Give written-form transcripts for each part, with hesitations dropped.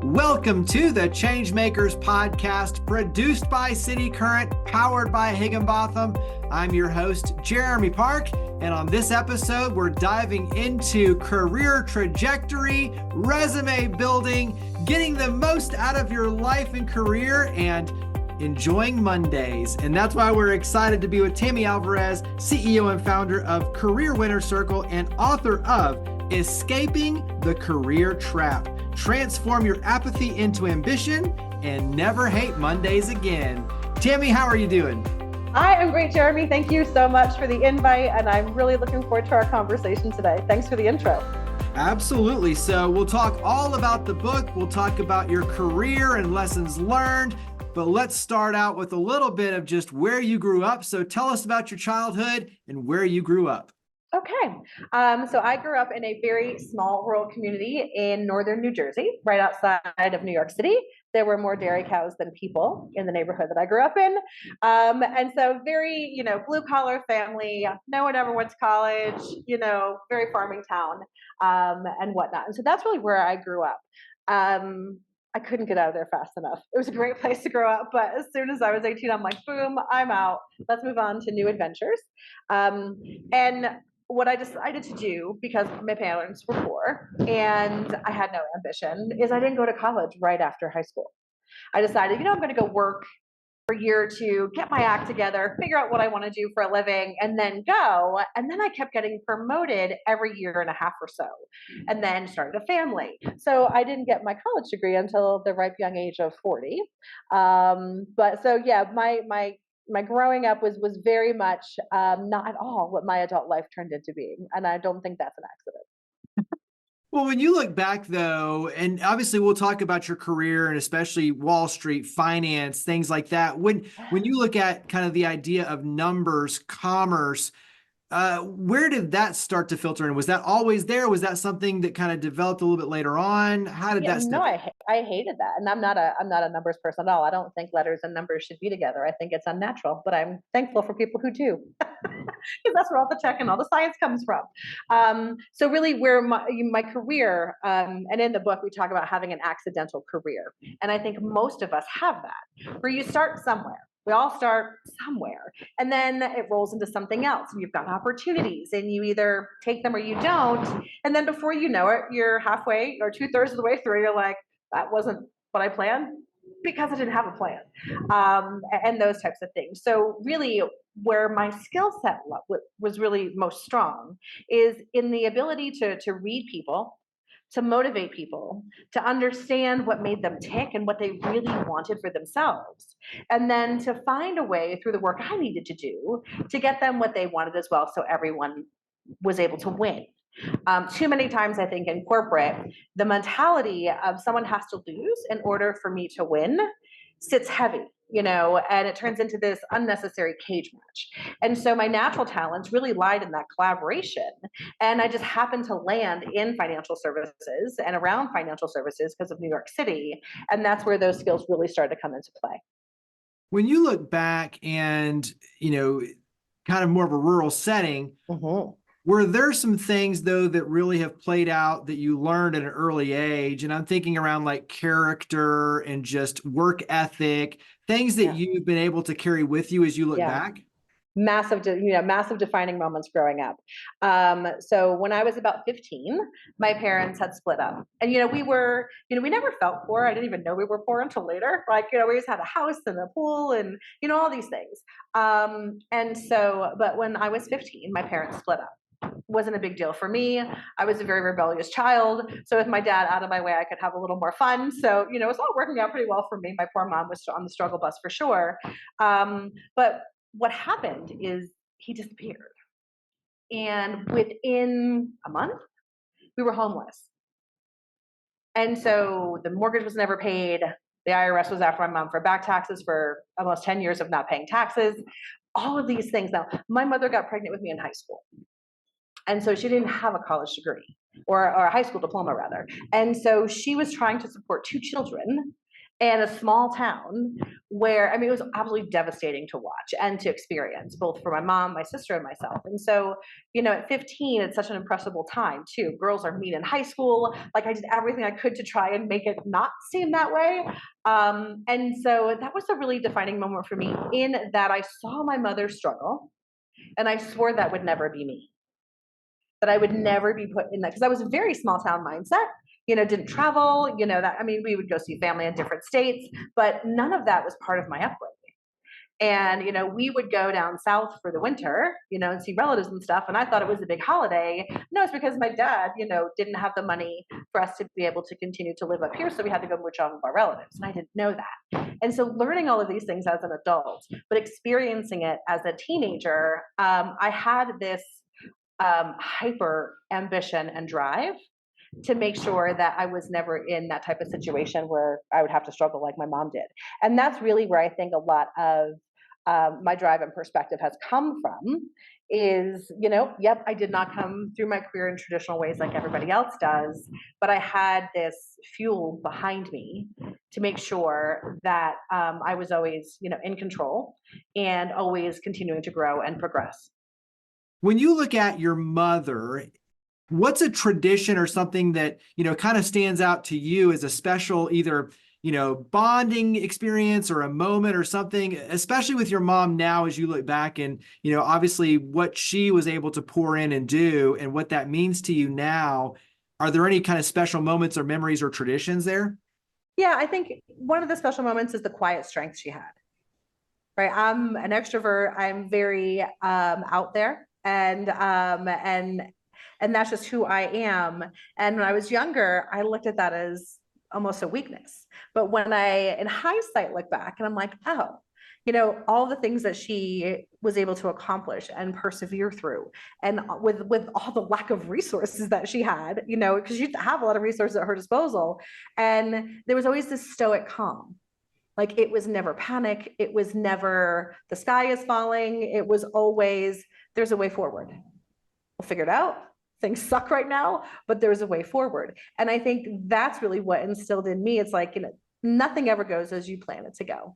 Welcome to the ChangeMakers podcast, produced by City Current, powered by Higginbotham. I'm your host, Jeremy Park, and on this episode, we're diving into career trajectory, resume building, getting the most out of your life and career, and enjoying Mondays. And that's why we're excited to be with Tammy Alvarez, CEO and founder of Career Winner Circle and author of Escaping the Career Trap. Transform your apathy into ambition and never hate Mondays again. Tammy, how are you doing? I am great, Jeremy. Thank you so much for the invite, and I'm really looking forward to our conversation today. Thanks for the intro. Absolutely. So we'll talk all about the book. We'll talk about your career and lessons learned, but let's start out with a little bit of just where you grew up. So tell us about your childhood and where you grew up. Okay. So I grew up in a very small rural community in northern New Jersey, right outside of New York City. There were more dairy cows than people in the neighborhood that I grew up in. And so very, blue collar family. No one ever went to college, very farming town and whatnot. And so that's really where I grew up. I couldn't get out of there fast enough. It was a great place to grow up, but as soon as I was 18, I'm like, boom, I'm out. Let's move on to new adventures. And what I decided to do, because my parents were poor and I had no ambition, is I didn't go to college right after high school. I decided, I'm going to go work for a year or two, get my act together, figure out what I want to do for a living, and then go. And then I kept getting promoted every year and a half or so, and then started a family. So I didn't get my college degree until the ripe young age of 40. My growing up was very much not at all what my adult life turned into being. And I don't think that's an accident. Well, when you look back, though, and obviously we'll talk about your career and especially Wall Street, finance, things like that. When you look at kind of the idea of numbers, commerce, where did that start to filter in? Was that always there? Was that something that kind of developed a little bit later on? How did that start? No, I hated that. And I'm not a numbers person at all. I don't think letters and numbers should be together. I think it's unnatural, but I'm thankful for people who do. Because that's where all the tech and all the science comes from. So really where my career, and in the book, we talk about having an accidental career. And I think most of us have that, where you start somewhere. We all start somewhere, and then it rolls into something else, and you've got opportunities, and you either take them or you don't, and then before you know it, you're halfway or 2/3 of the way through, you're like, that wasn't what I planned, because I didn't have a plan, and those types of things. So really, where my skill set was really most strong is in the ability to read people, to motivate people, to understand what made them tick and what they really wanted for themselves. And then to find a way through the work I needed to do to get them what they wanted as well, so everyone was able to win. Too many times, I think, in corporate, the mentality of someone has to lose in order for me to win sits heavy. And it turns into this unnecessary cage match. And so my natural talents really lied in that collaboration. And I just happened to land in financial services and around financial services because of New York City. And that's where those skills really started to come into play. When you look back and, kind of more of a rural setting, were there some things, though, that really have played out that you learned at an early age? And I'm thinking around like character and just work ethic, things that you've been able to carry with you as you look back? Massive defining moments growing up. So when I was about 15, my parents had split up, and we never felt poor. I didn't even know we were poor until later. Like we just had a house and a pool and all these things. But when I was 15, my parents split up. Wasn't a big deal for me. I was a very rebellious child. So with my dad out of my way, I could have a little more fun. So, it was all working out pretty well for me. My poor mom was on the struggle bus for sure. But what happened is he disappeared. And within a month, we were homeless. And so the mortgage was never paid. The IRS was after my mom for back taxes for almost 10 years of not paying taxes. All of these things. Now, my mother got pregnant with me in high school. And so she didn't have a college degree or a high school diploma rather. And so she was trying to support 2 children and a small town where, I mean, it was absolutely devastating to watch and to experience, both for my mom, my sister, and myself. And so, at 15, it's such an impressionable time too. Girls are mean in high school. Like, I did everything I could to try and make it not seem that way. And so that was a really defining moment for me, in that I saw my mother struggle, and I swore that would never be me, that I would never be put in that, because I was a very small town mindset, didn't travel, that, I mean, we would go see family in different states, but none of that was part of my upbringing. And, we would go down south for the winter, and see relatives and stuff. And I thought it was a big holiday. No, it's because my dad, didn't have the money for us to be able to continue to live up here. So we had to go mooch off of our relatives. And I didn't know that. And so learning all of these things as an adult, but experiencing it as a teenager, I had this hyper ambition and drive to make sure that I was never in that type of situation where I would have to struggle like my mom did. And that's really where I think a lot of my drive and perspective has come from, is, yep, I did not come through my career in traditional ways like everybody else does, but I had this fuel behind me to make sure that I was always, in control and always continuing to grow and progress. When you look at your mother, what's a tradition or something that, kind of stands out to you as a special, either, bonding experience or a moment or something, especially with your mom now, as you look back and, obviously what she was able to pour in and do and what that means to you now? Are there any kind of special moments or memories or traditions there? Yeah, I think one of the special moments is the quiet strength she had, right? I'm an extrovert. I'm very out there, and that's just who I am. And when I was younger, I looked at that as almost a weakness. But when I, in hindsight, look back and I'm like, oh, all the things that she was able to accomplish and persevere through, and with all the lack of resources that she had, because she didn't have a lot of resources at her disposal. And there was always this stoic calm. Like, it was never panic. It was never the sky is falling. It was always, there's a way forward. We'll figure it out. Things suck right now, but there's a way forward. And I think that's really what instilled in me. It's like, nothing ever goes as you plan it to go.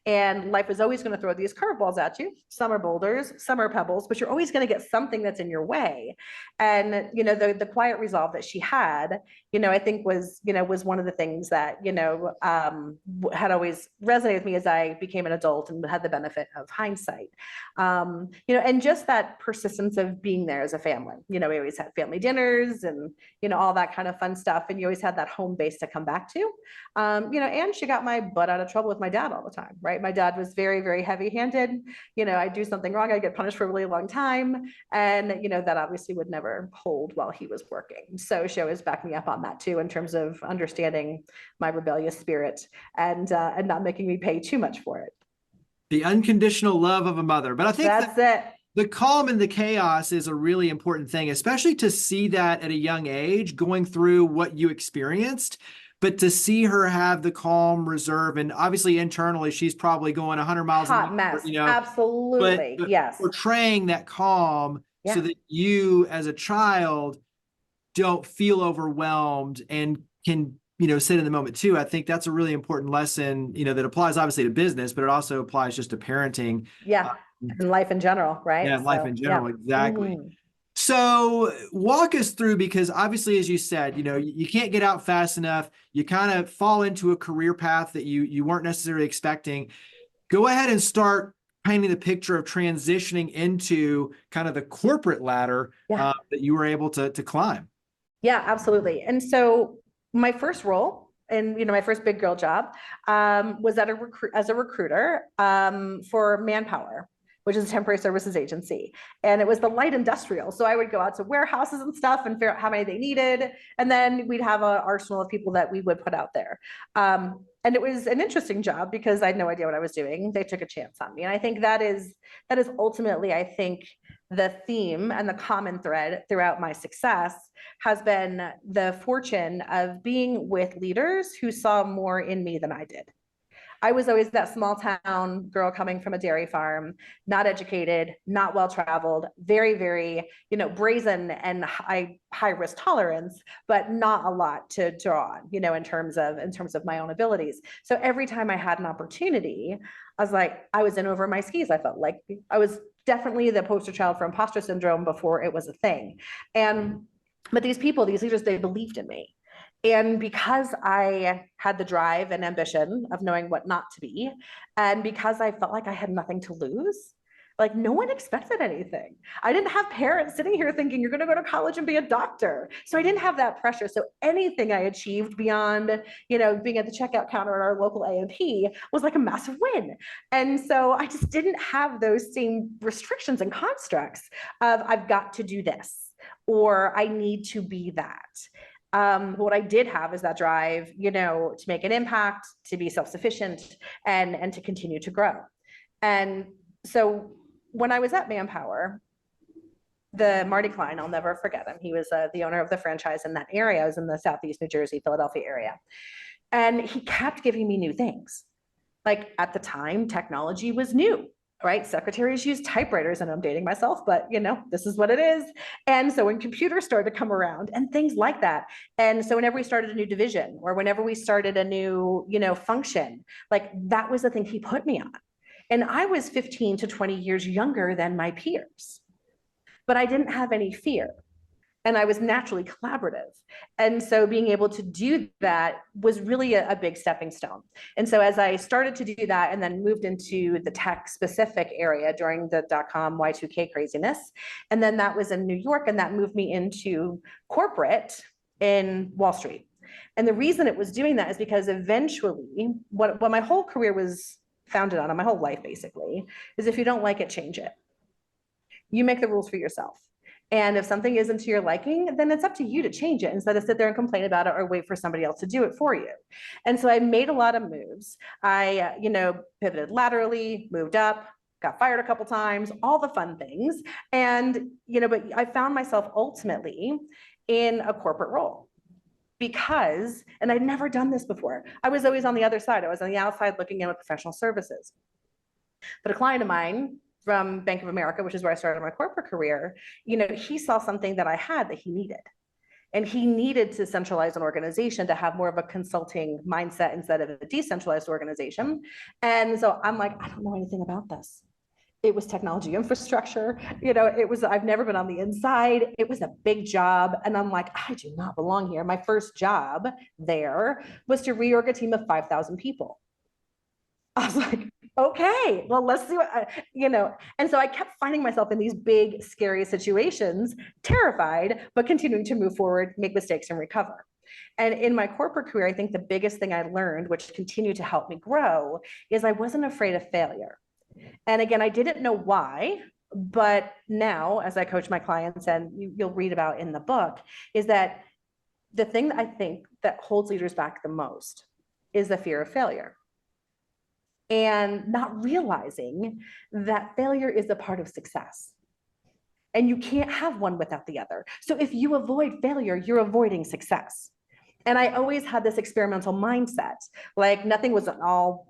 And life is always going to throw these curveballs at you. Some are boulders, some are pebbles, but you're always going to get something that's in your way. And, the quiet resolve that she had, I think was one of the things that, had always resonated with me as I became an adult and had the benefit of hindsight. And just that persistence of being there as a family. We always had family dinners and, all that kind of fun stuff. And you always had that home base to come back to. And she got my butt out of trouble with my dad all the time, right? My dad was very, very heavy-handed. I'd do something wrong, I'd get punished for a really long time. And, that obviously would never hold while he was working. So she always backed me up on that too, in terms of understanding my rebellious spirit and not making me pay too much for it. The unconditional love of a mother. But I think that's it. The calm and the chaos is a really important thing, especially to see that at a young age, going through what you experienced. But to see her have the calm, reserve, and obviously internally, she's probably going 100 miles an hour. Hot mess. Absolutely. But yes. Portraying that calm so that you, as a child, don't feel overwhelmed and can, sit in the moment too. I think that's a really important lesson, that applies obviously to business, but it also applies just to parenting. Yeah. And life in general, right? Yeah, life in general. Yeah. Exactly. Mm-hmm. So walk us through, because obviously, as you said, you can't get out fast enough. You kind of fall into a career path that you weren't necessarily expecting. Go ahead and start painting the picture of transitioning into kind of the corporate ladder that you were able to climb. Yeah, absolutely. And so my first role, and my first big girl job, was as a recruiter for Manpower, which is a temporary services agency. And it was the light industrial. So I would go out to warehouses and stuff and figure out how many they needed. And then we'd have an arsenal of people that we would put out there. And it was an interesting job because I had no idea what I was doing. They took a chance on me. And I think that is ultimately, I think, the theme and the common thread throughout my success has been the fortune of being with leaders who saw more in me than I did. I was always that small town girl coming from a dairy farm, not educated, not well traveled, very, very, brazen and high risk tolerance, but not a lot to draw on, in terms of my own abilities. So every time I had an opportunity, I was like, I was in over my skis. I felt like I was definitely the poster child for imposter syndrome before it was a thing. But these people, these leaders, they believed in me. And because I had the drive and ambition of knowing what not to be, and because I felt like I had nothing to lose, like no one expected anything. I didn't have parents sitting here thinking you're going to go to college and be a doctor. So I didn't have that pressure. So anything I achieved beyond, being at the checkout counter at our local A&P was like a massive win. And so I just didn't have those same restrictions and constructs of I've got to do this or I need to be that. What I did have is that drive, to make an impact, to be self-sufficient, and to continue to grow. And so when I was at Manpower, the Marty Klein, I'll never forget him. He was the owner of the franchise in that area. I was in the Southeast New Jersey, Philadelphia area. And he kept giving me new things. Like at the time, technology was new. Right? Secretaries use typewriters, and I'm dating myself, but this is what it is. And so when computers started to come around and things like that. And so whenever we started a new division or whenever we started a new, function, like that was the thing he put me on. And I was 15 to 20 years younger than my peers, but I didn't have any fear. And I was naturally collaborative. And so being able to do that was really a big stepping stone. And so as I started to do that and then moved into the tech specific area during the .com Y2K craziness, and then that was in New York, and that moved me into corporate in Wall Street. And the reason it was doing that is because eventually what my whole career was founded on, and my whole life basically, is if you don't like it, change it. You make the rules for yourself. And if something isn't to your liking, then it's up to you to change it instead of sit there and complain about it or wait for somebody else to do it for you. And so I made a lot of moves. I, pivoted laterally, moved up, got fired a couple times, all the fun things. And, but I found myself ultimately in a corporate role because, and I'd never done this before. I was always on the other side. I was on the outside looking in with professional services. But a client of mine from Bank of America, which is where I started my corporate career, he saw something that I had that he needed. And he needed to centralize an organization to have more of a consulting mindset instead of a decentralized organization. And so I'm like, I don't know anything about this. It was technology infrastructure. I've never been on the inside. It was a big job. And I'm like, I do not belong here. My first job there was to reorg a team of 5,000 people. I was like, okay, well, let's see what, and so I kept finding myself in these big, scary situations, terrified, but continuing to move forward, make mistakes, and recover. And in my corporate career, I think the biggest thing I learned, which continued to help me grow, is I wasn't afraid of failure. And again, I didn't know why, but now as I coach my clients, and you'll read about in the book, is that the thing that I think that holds leaders back the most is the fear of failure. And not realizing that failure is a part of success. And you can't have one without the other. So if you avoid failure, you're avoiding success. And I always had this experimental mindset, like nothing was all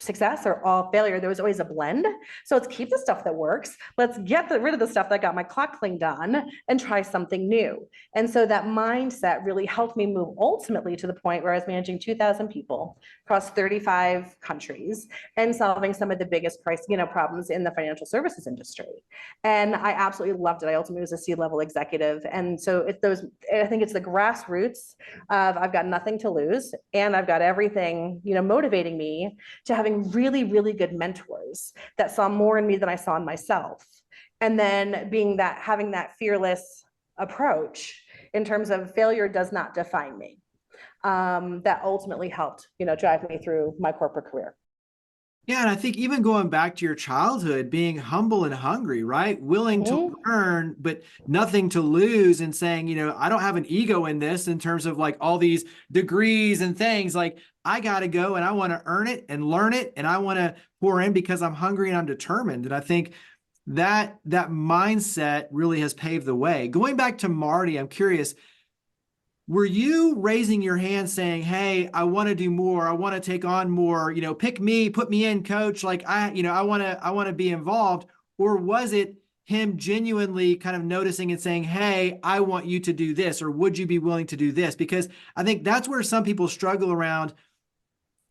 success or all failure. There was always a blend. So let's keep the stuff that works. Let's get rid of the stuff that got my clock cleaned on and try something new. And so that mindset really helped me move ultimately to the point where I was managing 2,000 people across 35 countries and solving some of the biggest problems in the financial services industry. And I absolutely loved it. I ultimately was a C-level executive. And so I think it's the grassroots of I've got nothing to lose and I've got everything, motivating me to having really, really good mentors that saw more in me than I saw in myself. And then having that fearless approach in terms of failure does not define me. That ultimately helped, drive me through my corporate career. Yeah, and I think even going back to your childhood, being humble and hungry, right? Willing to learn, but nothing to lose, and saying, I don't have an ego in this in terms of like all these degrees and things. Like I got to go and I want to earn it and learn it. And I want to pour in because I'm hungry and I'm determined. And I think that mindset really has paved the way. Going back to Marty, I'm curious, Were you raising your hand saying, hey, I want to do more. I want to take on more, pick me, put me in, coach. Like I want to be involved. Or was it him genuinely kind of noticing and saying, hey, I want you to do this, or would you be willing to do this? Because I think that's where some people struggle around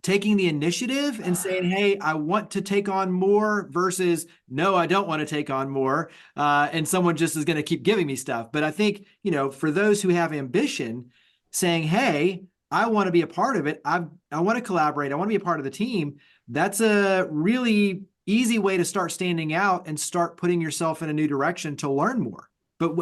taking the initiative and saying, hey, I want to take on more versus no, I don't want to take on more. And someone just is going to keep giving me stuff. But I think, for those who have ambition, saying, hey, I want to be a part of it. I want to collaborate. I want to be a part of the team. That's a really easy way to start standing out and start putting yourself in a new direction to learn more. But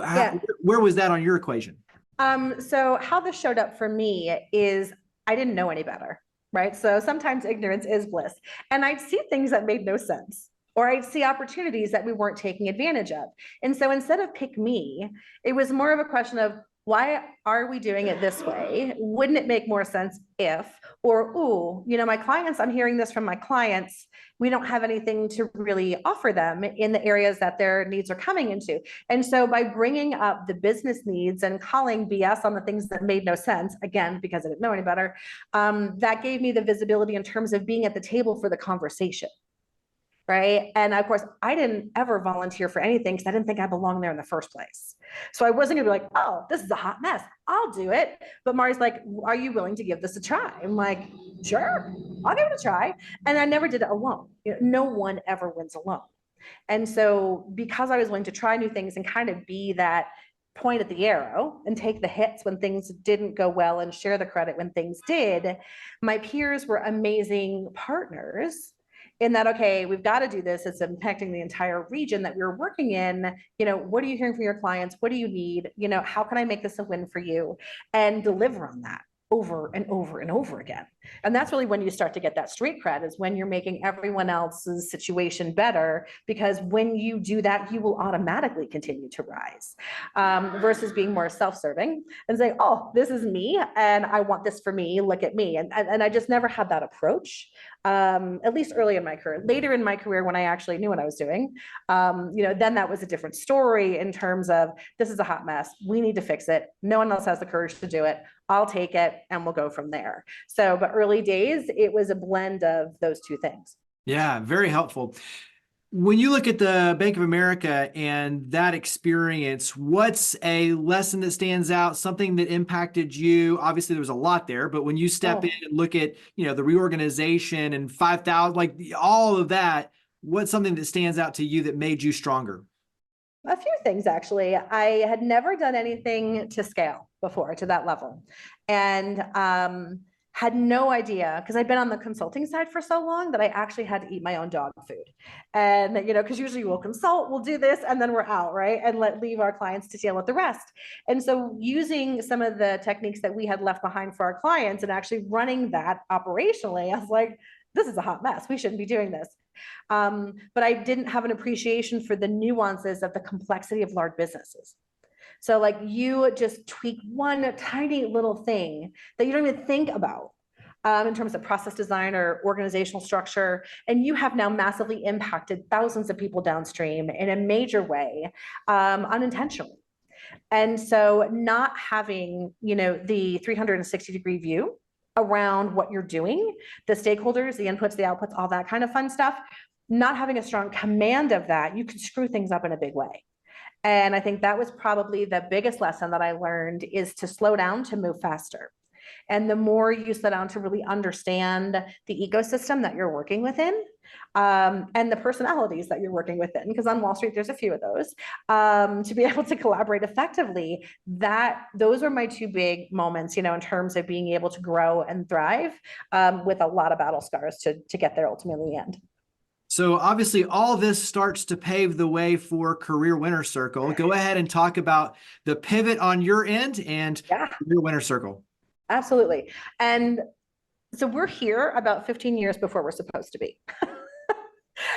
where was that on your equation? So how this showed up for me is I didn't know any better. Right. So sometimes ignorance is bliss. And I'd see things that made no sense, or I'd see opportunities that we weren't taking advantage of. And so instead of pick me, it was more of a question of, why are we doing it this way? Wouldn't it make more sense if, or, ooh, my clients, I'm hearing this from my clients, we don't have anything to really offer them in the areas that their needs are coming into. And so by bringing up the business needs and calling BS on the things that made no sense, again, because I didn't know any better, that gave me the visibility in terms of being at the table for the conversation. Right. And of course, I didn't ever volunteer for anything because I didn't think I belonged there in the first place. So I wasn't gonna be like, oh, this is a hot mess, I'll do it. But Mari's like, are you willing to give this a try? I'm like, sure, I'll give it a try. And I never did it alone. No one ever wins alone. And so because I was willing to try new things and kind of be that point at the arrow and take the hits when things didn't go well and share the credit when things did, my peers were amazing partners in that, okay, we've got to do this. It's impacting the entire region that we're working in. What are you hearing from your clients? What do you need? How can I make this a win for you? And deliver on that over and over and over again. And that's really when you start to get that street cred, is when you're making everyone else's situation better, because when you do that, you will automatically continue to rise, versus being more self-serving and saying, oh, this is me and I want this for me, look at me. And I just never had that approach, at least early in my career. Later in my career, when I actually knew what I was doing, then that was a different story in terms of, this is a hot mess, we need to fix it, no one else has the courage to do it, I'll take it and we'll go from there. So, but early days, it was a blend of those two things. Yeah, very helpful. When you look at the Bank of America and that experience, what's a lesson that stands out, something that impacted you? Obviously, there was a lot there, but when you step in and look at, the reorganization and 5,000, like all of that, what's something that stands out to you that made you stronger? A few things, actually. I had never done anything to scale before, to that level. And had no idea, because I'd been on the consulting side for so long that I actually had to eat my own dog food. And, because usually we'll consult, we'll do this, and then we're out, right? And leave our clients to deal with the rest. And so using some of the techniques that we had left behind for our clients and actually running that operationally, I was like, this is a hot mess. We shouldn't be doing this. But I didn't have an appreciation for the nuances of the complexity of large businesses. So like, you just tweak one tiny little thing that you don't even think about in terms of process design or organizational structure, and you have now massively impacted thousands of people downstream in a major way, unintentionally. And so not having, the 360-degree view around what you're doing, the stakeholders, the inputs, the outputs, all that kind of fun stuff, not having a strong command of that, you can screw things up in a big way. And I think that was probably the biggest lesson that I learned, is to slow down to move faster. And the more you slow down to really understand the ecosystem that you're working within, and the personalities that you're working within, because on Wall Street, there's a few of those, to be able to collaborate effectively, those are my two big moments, in terms of being able to grow and thrive, with a lot of battle scars to get there ultimately in the end. So obviously all of this starts to pave the way for Career Winner Circle. Go ahead and talk about the pivot on your end and Career Winner Circle. Absolutely. And so we're here about 15 years before we're supposed to be.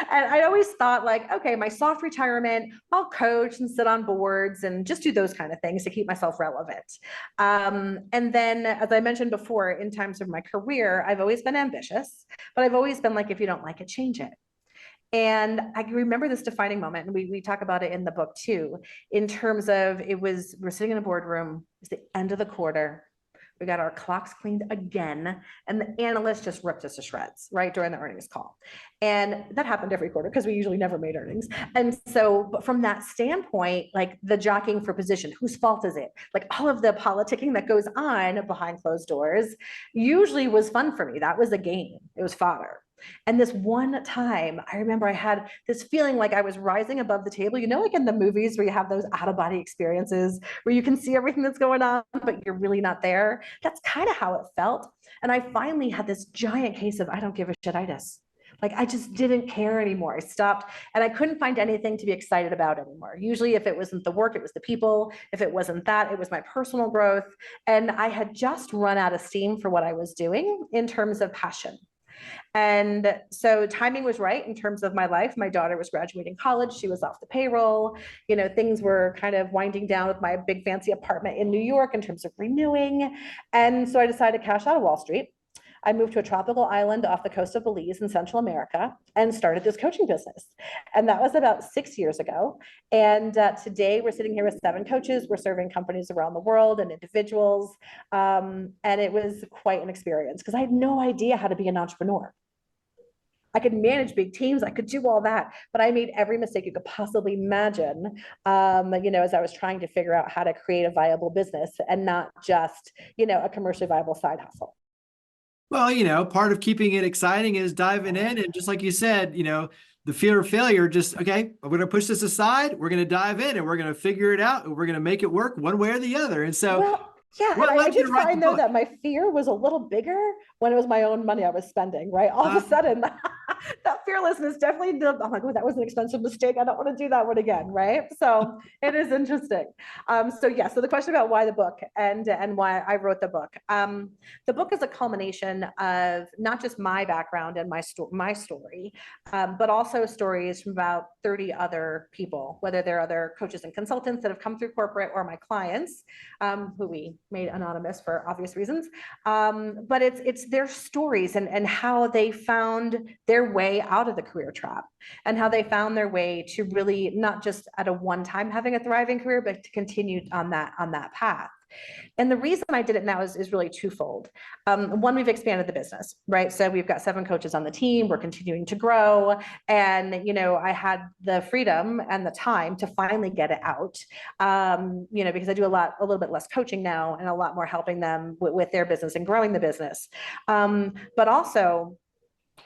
And I always thought, like, okay, my soft retirement, I'll coach and sit on boards and just do those kind of things to keep myself relevant. And then, as I mentioned before, in terms of my career, I've always been ambitious, but I've always been like, if you don't like it, change it. And I remember this defining moment, and we talk about it in the book too, in terms of we're sitting in a boardroom, it's the end of the quarter, We got our clocks cleaned again. And the analyst just ripped us to shreds, right, during the earnings call. And that happened every quarter because we usually never made earnings. And so, but from that standpoint, like the jockeying for position, whose fault is it? Like all of the politicking that goes on behind closed doors usually was fun for me. That was a game. It was fodder. And this one time, I remember I had this feeling like I was rising above the table, like in the movies where you have those out of body experiences where you can see everything that's going on, but you're really not there. That's kind of how it felt. And I finally had this giant case of I don't give a shit-itis. Like I just didn't care anymore. I stopped and I couldn't find anything to be excited about anymore. Usually if it wasn't the work, it was the people. If it wasn't that, it was my personal growth. And I had just run out of steam for what I was doing in terms of passion. And so timing was right in terms of my life. My daughter was graduating college. She was off the payroll. Things were kind of winding down with my big fancy apartment in New York in terms of renewing. And so I decided to cash out of Wall Street. I moved to a tropical island off the coast of Belize in Central America and started this coaching business. And that was about 6 years ago. And today we're sitting here with 7 coaches. We're serving companies around the world and individuals. And it was quite an experience because I had no idea how to be an entrepreneur. I could manage big teams. I could do all that, but I made every mistake you could possibly imagine, as I was trying to figure out how to create a viable business and not just, a commercially viable side hustle. Well, part of keeping it exciting is diving in. And just like you said, the fear of failure, just, okay, we're going to push this aside. We're going to dive in and we're going to figure it out. And we're going to make it work one way or the other. And so, yeah, and I did find though that my fear was a little bigger when it was my own money I was spending, right? All of a sudden, that fearlessness definitely, I'm like, oh, that was an expensive mistake. I don't want to do that one again, right? So it is interesting. So the question about why the book and why I wrote the book. The book is a culmination of not just my background and my story, but also stories from about 30 other people, whether they're other coaches and consultants that have come through corporate or my clients, who we made anonymous for obvious reasons. But it's their stories and how they found their way out of the career trap and how they found their way to really not just at a one time having a thriving career, but to continue on that path. And the reason I did it now is really twofold. One, we've expanded the business, right? So we've got 7 coaches on the team. We're continuing to grow. And, I had the freedom and the time to finally get it out, because I do a little bit less coaching now and a lot more helping them with their business and growing the business. But also,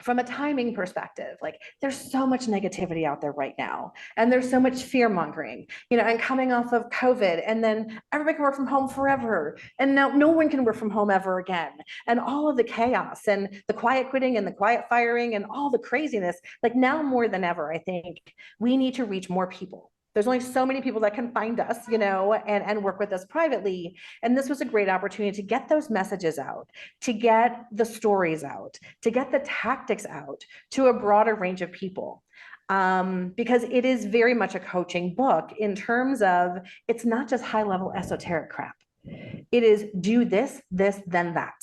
from a timing perspective, like there's so much negativity out there right now, and there's so much fear mongering, and coming off of COVID, and then everybody can work from home forever, and now no one can work from home ever again, and all of the chaos and the quiet quitting and the quiet firing and all the craziness. Like now more than ever, I think we need to reach more people. There's only so many people that can find us, and work with us privately. And this was a great opportunity to get those messages out, to get the stories out, to get the tactics out to a broader range of people. Because it is very much a coaching book in terms of it's not just high level esoteric crap. It is do this, then that.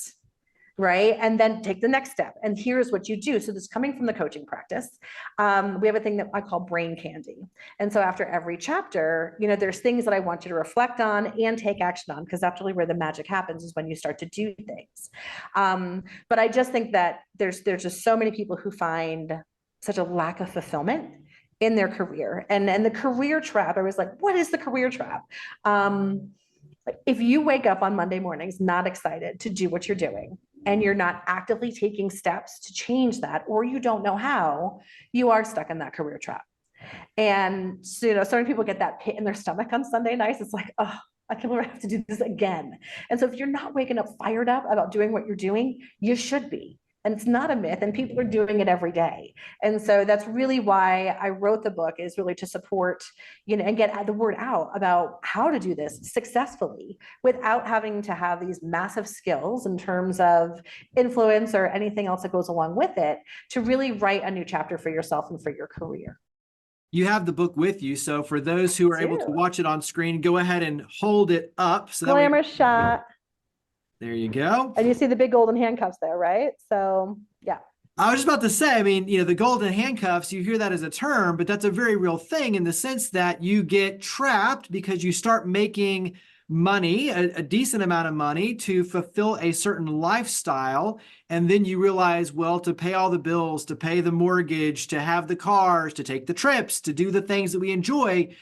Right? And then take the next step. And here's what you do. So this is coming from the coaching practice. We have a thing that I call brain candy. And so after every chapter, there's things that I want you to reflect on and take action on, because that's really where the magic happens, is when you start to do things. But I just think that there's just so many people who find such a lack of fulfillment in their career. And the career trap, I was like, what is the career trap? If you wake up on Monday mornings not excited to do what you're doing, and you're not actively taking steps to change that, or you don't know how, you are stuck in that career trap. And so, so many people get that pit in their stomach on Sunday nights. It's like, oh, I can't believe I have to do this again. And so if you're not waking up fired up about doing what you're doing, you should be. And it's not a myth, and people are doing it every day. And so that's really why I wrote the book, is really to support, and get the word out about how to do this successfully without having to have these massive skills in terms of influence or anything else that goes along with it, to really write a new chapter for yourself and for your career. You have the book with you. So for those who are able to watch it on screen, go ahead and hold it up. So Glamour shot. There you go. And you see the big golden handcuffs there, right? So, yeah. I was just about to say, the golden handcuffs, you hear that as a term, but that's a very real thing in the sense that you get trapped because you start making money, a decent amount of money to fulfill a certain lifestyle. And then you realize, well, to pay all the bills, to pay the mortgage, to have the cars, to take the trips, to do the things that we enjoy,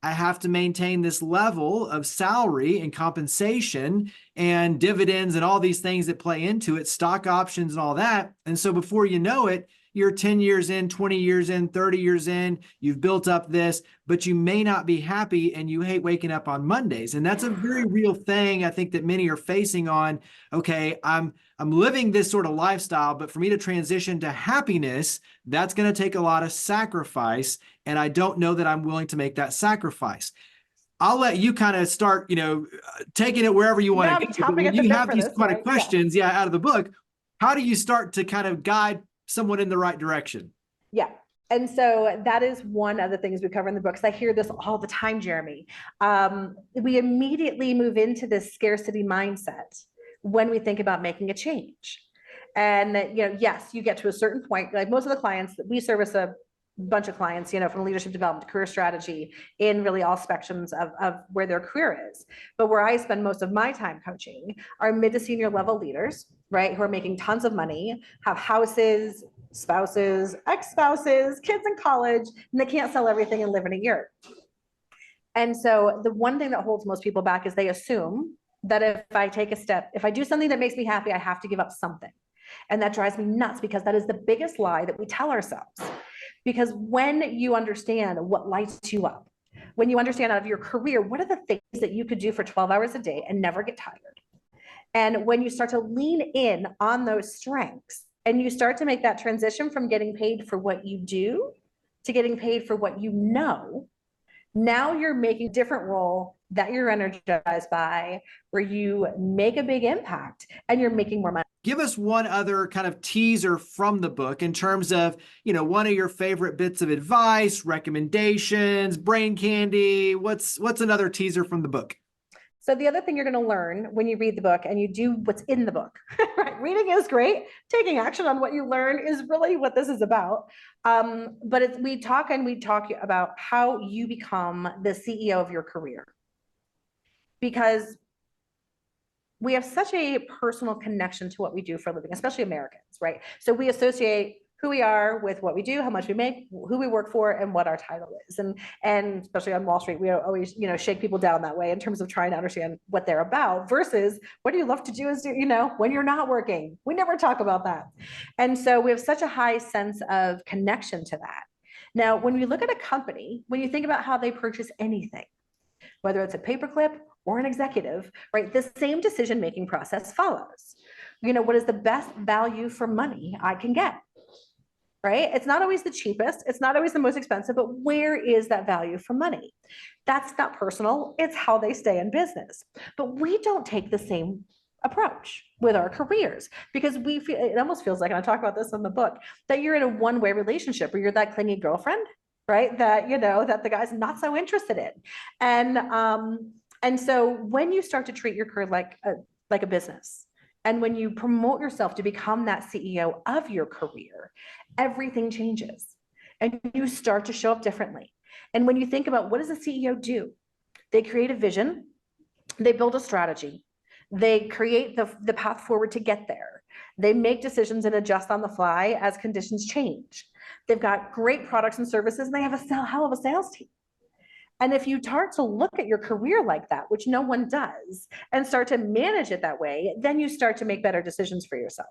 I have to maintain this level of salary and compensation and dividends and all these things that play into it, stock options and all that. And so before you know it, you're 10 years in, 20 years in, 30 years in, you've built up this, but you may not be happy and you hate waking up on Mondays. And that's a very real thing I think that many are facing on, okay, I'm living this sort of lifestyle, but for me to transition to happiness, that's going to take a lot of sacrifice. And I don't know that I'm willing to make that sacrifice. I'll let you kind of start, taking it wherever you want to go. But when you have these kind of questions, out of the book, how do you start to kind of guide someone in the right direction? Yeah. And so that is one of the things we cover in the book, because I hear this all the time, Jeremy. We immediately move into this scarcity mindset when we think about making a change. And, yes, you get to a certain point, like most of the clients that we service, a bunch of clients, from leadership development to career strategy in really all spectrums of where their career is. But where I spend most of my time coaching are mid to senior level leaders, right? Who are making tons of money, have houses, spouses, ex-spouses, kids in college, and they can't sell everything and live in a yurt. And so the one thing that holds most people back is they assume that if I take a step, if I do something that makes me happy, I have to give up something. And that drives me nuts, because that is the biggest lie that we tell ourselves. Because when you understand what lights you up, when you understand out of your career, what are the things that you could do for 12 hours a day and never get tired? And when you start to lean in on those strengths and you start to make that transition from getting paid for what you do to getting paid for what you know, now you're making a different role that you're energized by, where you make a big impact and you're making more money. Give us one other kind of teaser from the book in terms of, one of your favorite bits of advice, recommendations, brain candy. What's another teaser from the book? So the other thing you're going to learn when you read the book and you do what's in the book, right? Reading is great. Taking action on what you learn is really what this is about. But we talk about how you become the CEO of your career, because we have such a personal connection to what we do for a living, especially Americans, right? So we associate who we are with what we do, how much we make, who we work for, and what our title is. And especially on Wall Street, we always, shake people down that way in terms of trying to understand what they're about versus what do you love to do is, when you're not working. We never talk about that. And so we have such a high sense of connection to that. Now, when you look at a company, when you think about how they purchase anything, whether it's a paperclip or an executive, right? The same decision-making process follows. What is the best value for money I can get? Right? It's not always the cheapest. It's not always the most expensive, but where is that value for money? That's not personal. It's how they stay in business. But we don't take the same approach with our careers, because we feel, it almost feels like, and I talk about this in the book, that you're in a one-way relationship where you're that clingy girlfriend, right? That, that the guy's not so interested in. And so when you start to treat your career like a business, and when you promote yourself to become that CEO of your career, everything changes and you start to show up differently. And when you think about, what does a CEO do? They create a vision, they build a strategy, they create the path forward to get there. They make decisions and adjust on the fly as conditions change. They've got great products and services, and they have a hell of a sales team. And if you start to look at your career like that, which no one does, and start to manage it that way, then you start to make better decisions for yourself.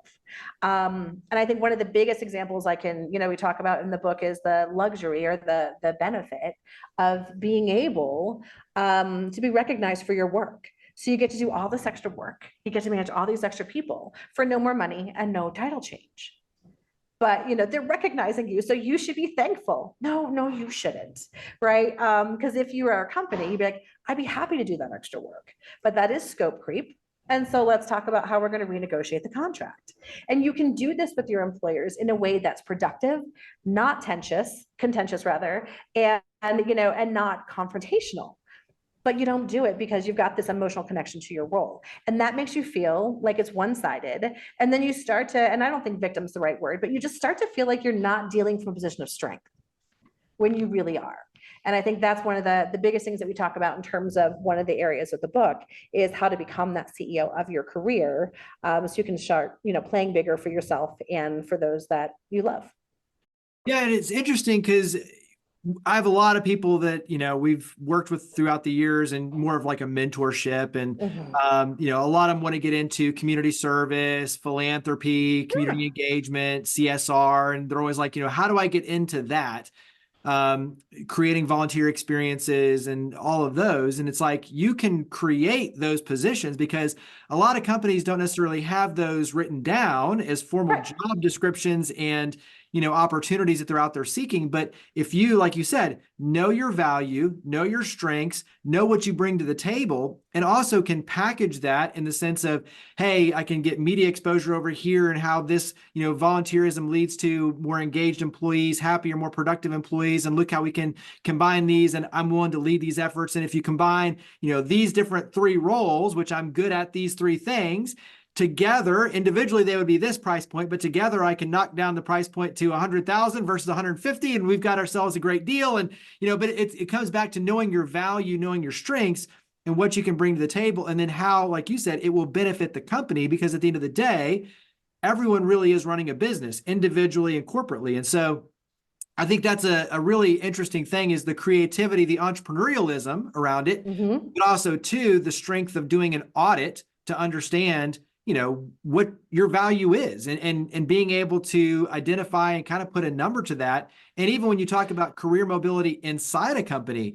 And I think one of the biggest examples we talk about in the book is the luxury or the benefit of being able to be recognized for your work. So you get to do all this extra work. You get to manage all these extra people for no more money and no title change. But, they're recognizing you, so you should be thankful. No, you shouldn't, right? Because if you are a company, you'd be like, I'd be happy to do that extra work. But that is scope creep. And so let's talk about how we're going to renegotiate the contract. And you can do this with your employers in a way that's productive, not contentious rather, and not confrontational. But you don't do it because you've got this emotional connection to your role. And that makes you feel like it's one-sided. And then you start to, and I don't think victim's the right word, but you just start to feel like you're not dealing from a position of strength when you really are. And I think that's one of the biggest things that we talk about in terms of one of the areas of the book is how to become that CEO of your career, so you can start, playing bigger for yourself and for those that you love. Yeah, and it's interesting because I have a lot of people that, we've worked with throughout the years and more of like a mentorship. And, a lot of them want to get into community service, philanthropy, community engagement, CSR. And they're always like, how do I get into that? Creating volunteer experiences and all of those. And it's like, you can create those positions because a lot of companies don't necessarily have those written down as formal job descriptions and opportunities that they're out there seeking. But if you, like you said, know your value, know your strengths, know what you bring to the table, and also can package that in the sense of, hey, I can get media exposure over here and how this, volunteerism leads to more engaged employees, happier, more productive employees. And look how we can combine these. And I'm willing to lead these efforts. And if you combine, these different 3 roles, which I'm good at these 3 things, together, individually, they would be this price point, but together I can knock down the price point to 100,000 versus 150, and we've got ourselves a great deal. And, but it comes back to knowing your value, knowing your strengths and what you can bring to the table. And then how, like you said, it will benefit the company, because at the end of the day, everyone really is running a business individually and corporately. And so I think that's a really interesting thing, is the creativity, the entrepreneurialism around it, but also too, the strength of doing an audit to understand what your value is, and being able to identify and kind of put a number to that. And even when you talk about career mobility inside a company,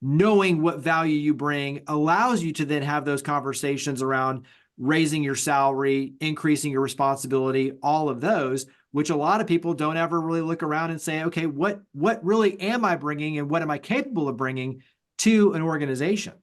knowing what value you bring allows you to then have those conversations around raising your salary, increasing your responsibility, all of those, which a lot of people don't ever really look around and say, okay, what really am I bringing and what am I capable of bringing to an organization?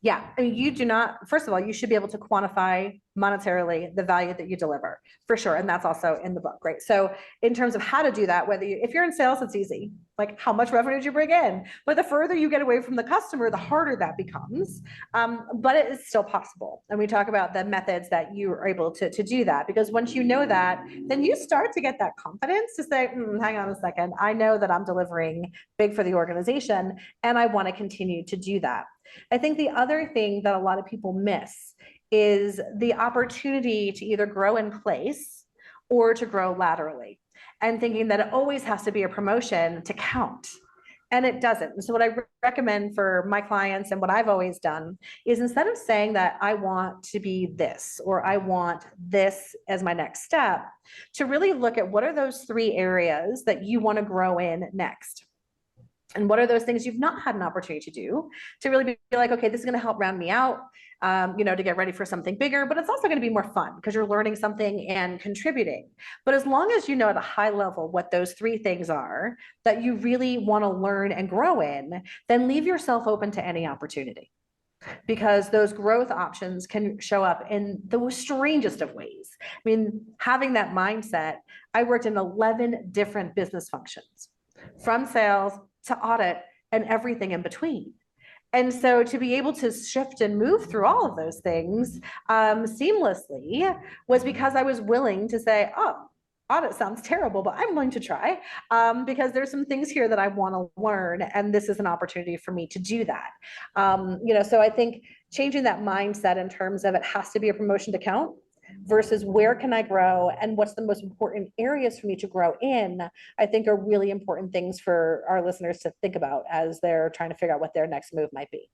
Yeah, I mean, you do not, first of all, you should be able to quantify monetarily the value that you deliver, for sure. And that's also in the book, right? So in terms of how to do that, if you're in sales, it's easy. Like, how much revenue did you bring in? But the further you get away from the customer, the harder that becomes. But it is still possible. And we talk about the methods that you are able to do that, because once you know that, then you start to get that confidence to say, hang on a second, I know that I'm delivering big for the organization, and I want to continue to do that. I think the other thing that a lot of people miss is the opportunity to either grow in place or to grow laterally, and thinking that it always has to be a promotion to count. And it doesn't. So what I recommend for my clients, and what I've always done, is instead of saying that I want to be this, or I want this as my next step, to really look at what are those 3 areas that you want to grow in next. And what are those things you've not had an opportunity to do, to really be like, okay, this is going to help round me out, to get ready for something bigger, but it's also going to be more fun because you're learning something and contributing. But as long as you know at a high level what those 3 things are that you really want to learn and grow in, then leave yourself open to any opportunity, because those growth options can show up in the strangest of ways. I mean, having that mindset, I worked in 11 different business functions, from sales to audit and everything in between. And so to be able to shift and move through all of those things seamlessly was because I was willing to say, oh, audit sounds terrible, but I'm willing to try, because there's some things here that I want to learn, and this is an opportunity for me to do that. So I think changing that mindset in terms of it has to be a promotion to count, versus where can I grow and what's the most important areas for me to grow in, I think are really important things for our listeners to think about as they're trying to figure out what their next move might be.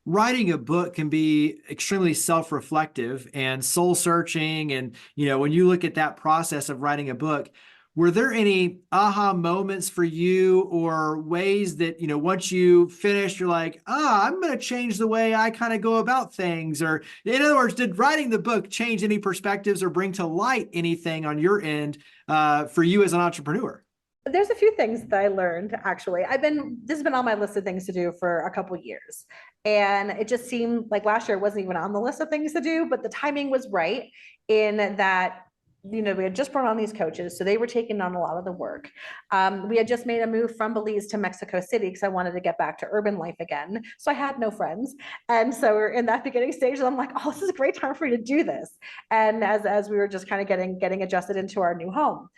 Writing a book can be extremely self-reflective and soul-searching. And, when you look at that process of writing a book, were there any aha moments for you, or ways that, once you finished, you're like, I'm going to change the way I kind of go about things? Or in other words, did writing the book change any perspectives or bring to light anything on your end for you as an entrepreneur? There's a few things that I learned, actually. This has been on my list of things to do for a couple of years. And it just seemed like last year it wasn't even on the list of things to do, but the timing was right in that, we had just brought on these coaches, so they were taking on a lot of the work. We had just made a move from Belize to Mexico City because I wanted to get back to urban life again. So I had no friends. And so we're in that beginning stage, and I'm like, oh, this is a great time for me to do this. And as we were just kind of getting adjusted into our new home.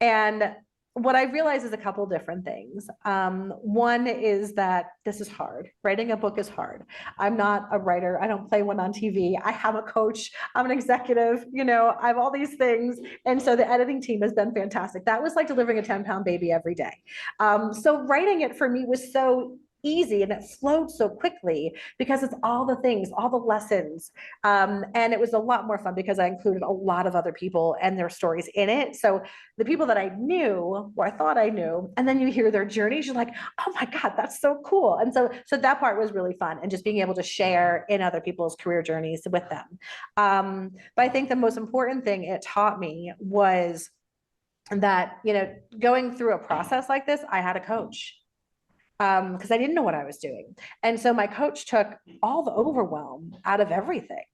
And what I realize is a couple different things. One is that this is hard. Writing a book is hard. I'm not a writer. I don't play one on TV. I have a coach. I'm an executive. I have all these things. And so the editing team has been fantastic. That was like delivering a 10-pound baby every day. So writing it for me was so easy and it flowed so quickly because it's all the things, all the lessons. And it was a lot more fun because I included a lot of other people and their stories in it. So the people that I knew, or I thought I knew, and then you hear their journeys, you're like, oh my God, that's so cool. And so that part was really fun, and just being able to share in other people's career journeys with them. But I think the most important thing it taught me was that, going through a process like this, I had a coach. Because I didn't know what I was doing. And so my coach took all the overwhelm out of everything.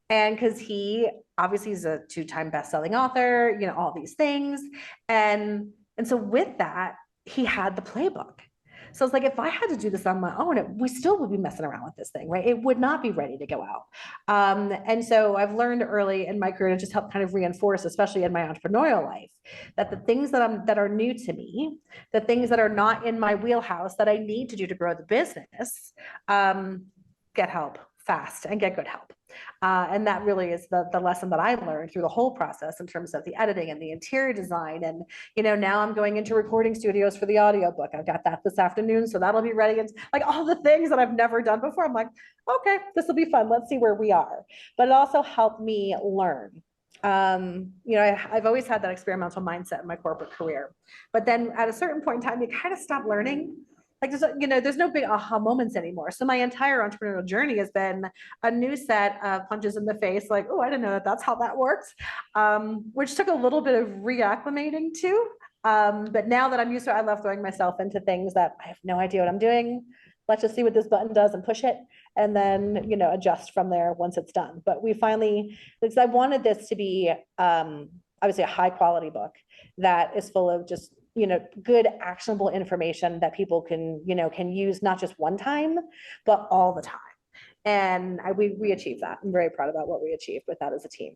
And because he obviously is a 2-time best-selling author, all these things. And so with that, he had the playbook. So it's like, if I had to do this on my own, we still would be messing around with this thing, right? It would not be ready to go out. And so I've learned early in my career to just help kind of reinforce, especially in my entrepreneurial life, that the things that are new to me, the things that are not in my wheelhouse that I need to do to grow the business, get help fast and get good help. And that really is the lesson that I learned through the whole process in terms of the editing and the interior design. And, now I'm going into recording studios for the audiobook. I've got that this afternoon, so that'll be ready. And like all the things that I've never done before, I'm like, okay, this will be fun. Let's see where we are. But it also helped me learn. I've always had that experimental mindset in my corporate career, but then at a certain point in time, you kind of stop learning. Like there's no big aha moments anymore. So my entire entrepreneurial journey has been a new set of punches in the face. Like, oh, I didn't know that that's how that works, which took a little bit of reacclimating to. But now that I'm used to it, I love throwing myself into things that I have no idea what I'm doing. Let's just see what this button does and push it, and then adjust from there once it's done. But we finally, because I wanted this to be obviously a high quality book that is full of just good actionable information that people can use not just one time, but all the time. And we achieved that. I'm very proud about what we achieved with that as a team.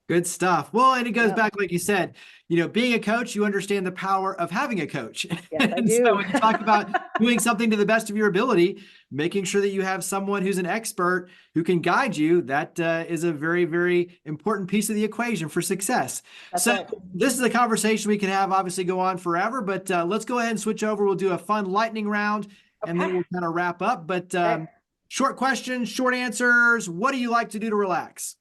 Good stuff. Well, and it goes back, like you said, being a coach, you understand the power of having a coach. Yes, I And do. so when you talk about doing something to the best of your ability, making sure that you have someone who's an expert who can guide you, that is a very, very important piece of the equation for success. That's so right. This is a conversation we can have, obviously go on forever, but let's go ahead and switch over. We'll do a fun lightning round, and then we'll kind of wrap up. But short questions, short answers. What do you like to do to relax?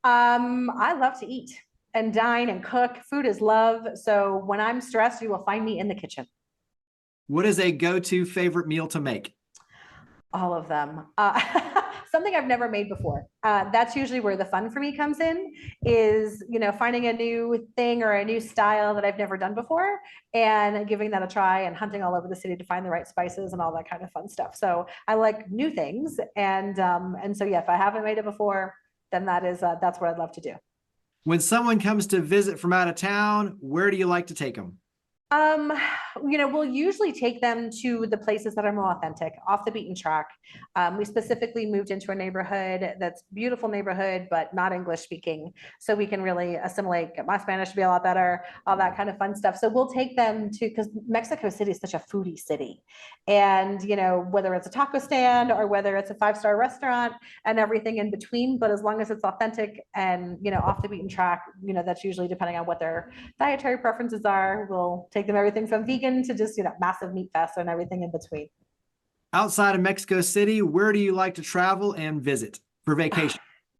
I love to eat and dine and cook. Food is love. So when I'm stressed, you will find me in the kitchen. What is a go-to favorite meal to make? All of them. Something I've never made before. That's usually where the fun for me comes in, is, finding a new thing or a new style that I've never done before and giving that a try, and hunting all over the city to find the right spices and all that kind of fun stuff. So I like new things. And so, yeah, if I haven't made it before, then that's what I'd love to do. When someone comes to visit from out of town, where do you like to take them? We'll usually take them to the places that are more authentic, off the beaten track. We specifically moved into a neighborhood that's a beautiful neighborhood, but not English speaking. So we can really assimilate, get my Spanish to be a lot better, all that kind of fun stuff. So we'll take them to, because Mexico City is such a foodie city. And, whether it's a taco stand or whether it's a 5-star restaurant and everything in between, but as long as it's authentic and, off the beaten track, that's usually depending on what their dietary preferences are. We'll take them everything from vegan to just, massive meat fest and everything in between. Outside of Mexico City, where do you like to travel and visit for vacation?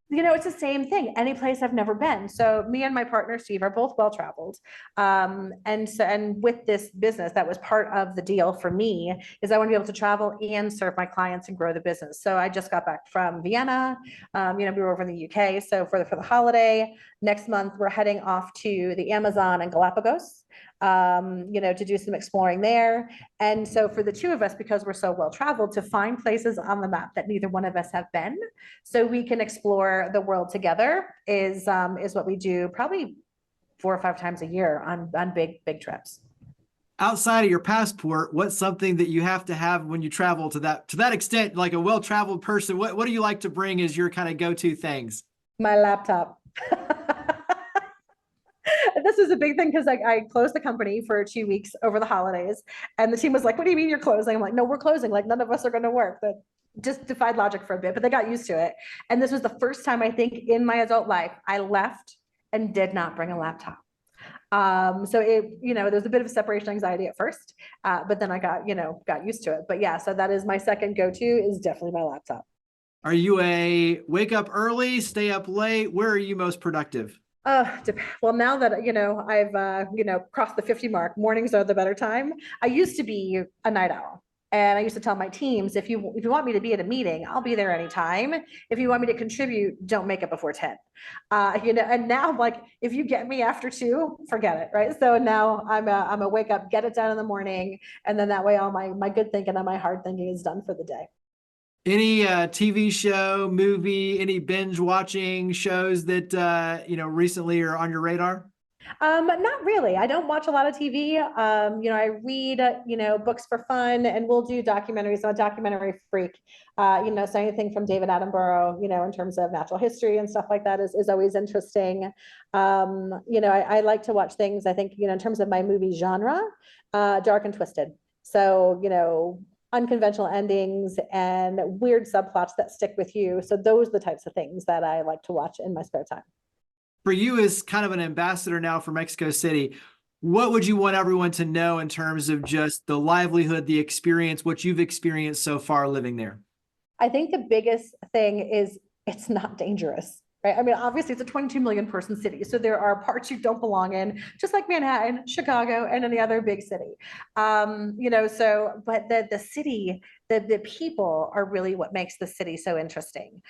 It's the same thing. Any place I've never been. So me and my partner, Steve, are both well-traveled. And with this business, that was part of the deal for me, is I want to be able to travel and serve my clients and grow the business. So I just got back from Vienna. We were over in the UK. So for the holiday, next month, we're heading off to the Amazon and Galapagos. To do some exploring there. And so for the two of us, because we're so well traveled, to find places on the map that neither one of us have been, so we can explore the world together, is what we do probably 4 or 5 times a year on big trips. Outside of your passport, what's something that you have to have when you travel to that extent, like a well-traveled person? What do you like to bring as your kind of go-to things? My laptop. This is a big thing because I closed the company for 2 weeks over the holidays, and the team was like, "What do you mean you're closing?" I'm like, "No, we're closing. Like none of us are going to work." But just defied logic for a bit, but they got used to it. And this was the first time I think in my adult life I left and did not bring a laptop. So there's a bit of separation anxiety at first, but then I got used to it. But yeah, so that is my second go-to is definitely my laptop. Are you a wake up early, stay up late? Where are you most productive? Well, now that I've crossed the 50 mark, mornings are the better time. I used to be a night owl. And I used to tell my teams, if you want me to be at a meeting, I'll be there anytime. If you want me to contribute, don't make it before 10. And now like if you get me after 2, forget it, right? So now I'm a wake up, get it done in the morning, and then that way all my good thinking and my hard thinking is done for the day. Any TV show, movie, any binge watching shows that recently are on your radar? Not really. I don't watch a lot of TV. I read, books for fun, and we'll do documentaries. I'm a documentary freak. So anything from David Attenborough, in terms of natural history and stuff like that is always interesting. I like to watch things, I think, in terms of my movie genre, dark and twisted. So, unconventional endings and weird subplots that stick with you. So those are the types of things that I like to watch in my spare time. For you as kind of an ambassador now for Mexico City, what would you want everyone to know in terms of just the livelihood, the experience, what you've experienced so far living there? I think the biggest thing is it's not dangerous. Right. I mean, obviously, it's a 22 million person city. So there are parts you don't belong in, just like Manhattan, Chicago, and any other big city. But the city, the people are really what makes the city so interesting.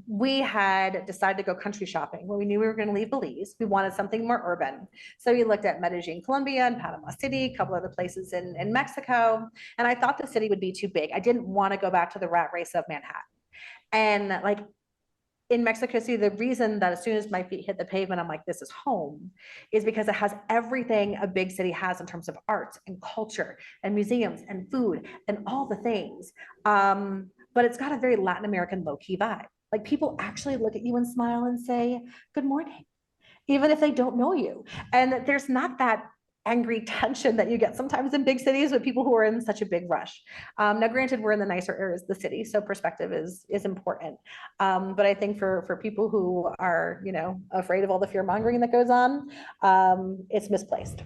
We had decided to go country shopping when we knew we were going to leave Belize. We wanted something more urban. So we looked at Medellin, Colombia, and Panama City, a couple other places in Mexico. And I thought the city would be too big. I didn't want to go back to the rat race of Manhattan. And like, in Mexico City, the reason that as soon as my feet hit the pavement, I'm like, this is home, is because it has everything a big city has in terms of arts and culture and museums and food and all the things. But it's got a very Latin American low-key vibe. Like people actually look at you and smile and say, good morning, even if they don't know you. And there's not that angry tension that you get sometimes in big cities with people who are in such a big rush. Now, granted, we're in the nicer areas of the city, so perspective is important. But I think for people who are, afraid of all the fear mongering that goes on, it's misplaced.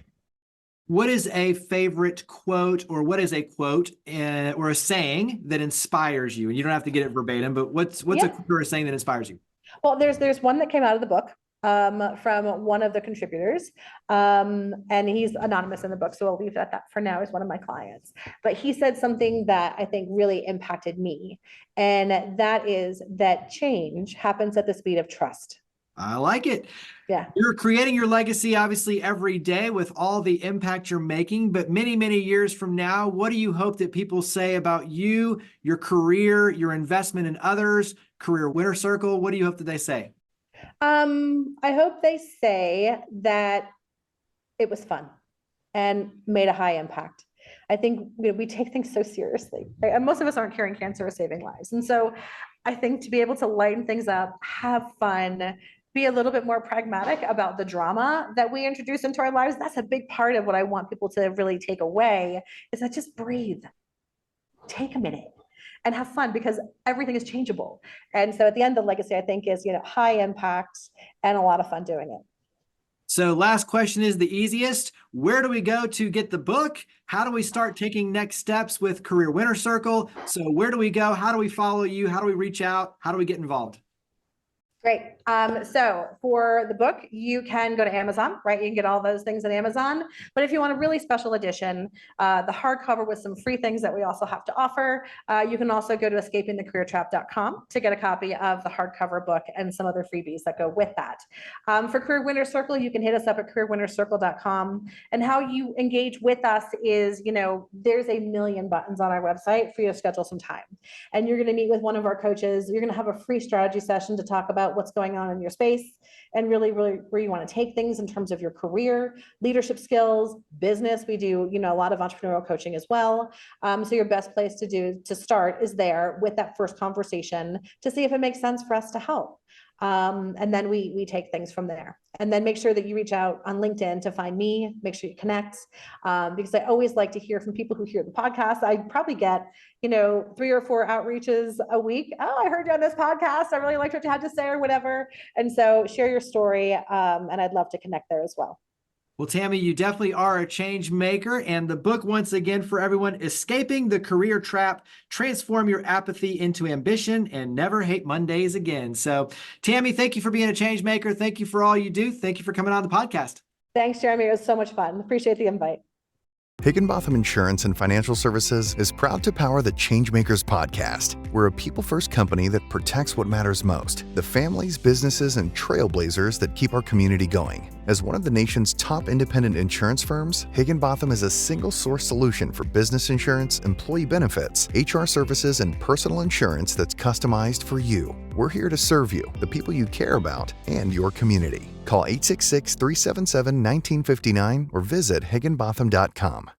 What is a favorite quote, or what is a quote or a saying that inspires you? And you don't have to get it verbatim, but what's a quote or a saying that inspires you? Well, there's one that came out of the book from one of the contributors. And he's anonymous in the book, so I'll leave it at that for now. He's one of my clients. But he said something that I think really impacted me. And that is that change happens at the speed of trust. I like it. Yeah. You're creating your legacy, obviously, every day with all the impact you're making. But many, many years from now, what do you hope that people say about you, your career, your investment in others, career winner circle? What do you hope that they say? I hope they say that it was fun and made a high impact. I think we take things so seriously, right? And most of us aren't curing cancer or saving lives. And so I think to be able to lighten things up, have fun, be a little bit more pragmatic about the drama that we introduce into our lives, that's a big part of what I want people to really take away, is that just breathe, take a minute, and have fun, because everything is changeable. And so at the end, the legacy, I think, is, high impact and a lot of fun doing it. So last question is the easiest. Where do we go to get the book? How do we start taking next steps with Career Winner Circle? So where do we go? How do we follow you? How do we reach out? How do we get involved? Great. So for the book, you can go to Amazon, right? You can get all those things on Amazon. But if you want a really special edition, the hardcover with some free things that we also have to offer, you can also go to escapingthecareertrap.com to get a copy of the hardcover book and some other freebies that go with that. For Career Winner Circle, you can hit us up at careerwinnercircle.com. And how you engage with us is, there's a million buttons on our website for you to schedule some time. And you're going to meet with one of our coaches. You're going to have a free strategy session to talk about what's going on in your space and really where you want to take things in terms of your career, leadership skills, business. We do, a lot of entrepreneurial coaching as well. So your best place to start is there with that first conversation to see if it makes sense for us to help. And then we take things from there. And then make sure that you reach out on LinkedIn to find me, make sure you connect, because I always like to hear from people who hear the podcast. I probably get, 3 or 4 outreaches a week. Oh, I heard you on this podcast. I really liked what you had to say or whatever. And so share your story. And I'd love to connect there as well. Well, Tammy, you definitely are a change maker. And the book, once again, for everyone, Escaping the Career Trap, Transform Your Apathy into Ambition and Never Hate Mondays Again. So, Tammy, thank you for being a change maker. Thank you for all you do. Thank you for coming on the podcast. Thanks, Jeremy. It was so much fun. Appreciate the invite. Higginbotham Insurance and Financial Services is proud to power the ChangeMakers podcast. We're a people-first company that protects what matters most, the families, businesses, and trailblazers that keep our community going. As one of the nation's top independent insurance firms, Higginbotham is a single-source solution for business insurance, employee benefits, HR services, and personal insurance that's customized for you. We're here to serve you, the people you care about, and your community. Call 866-377-1959 or visit higginbotham.com.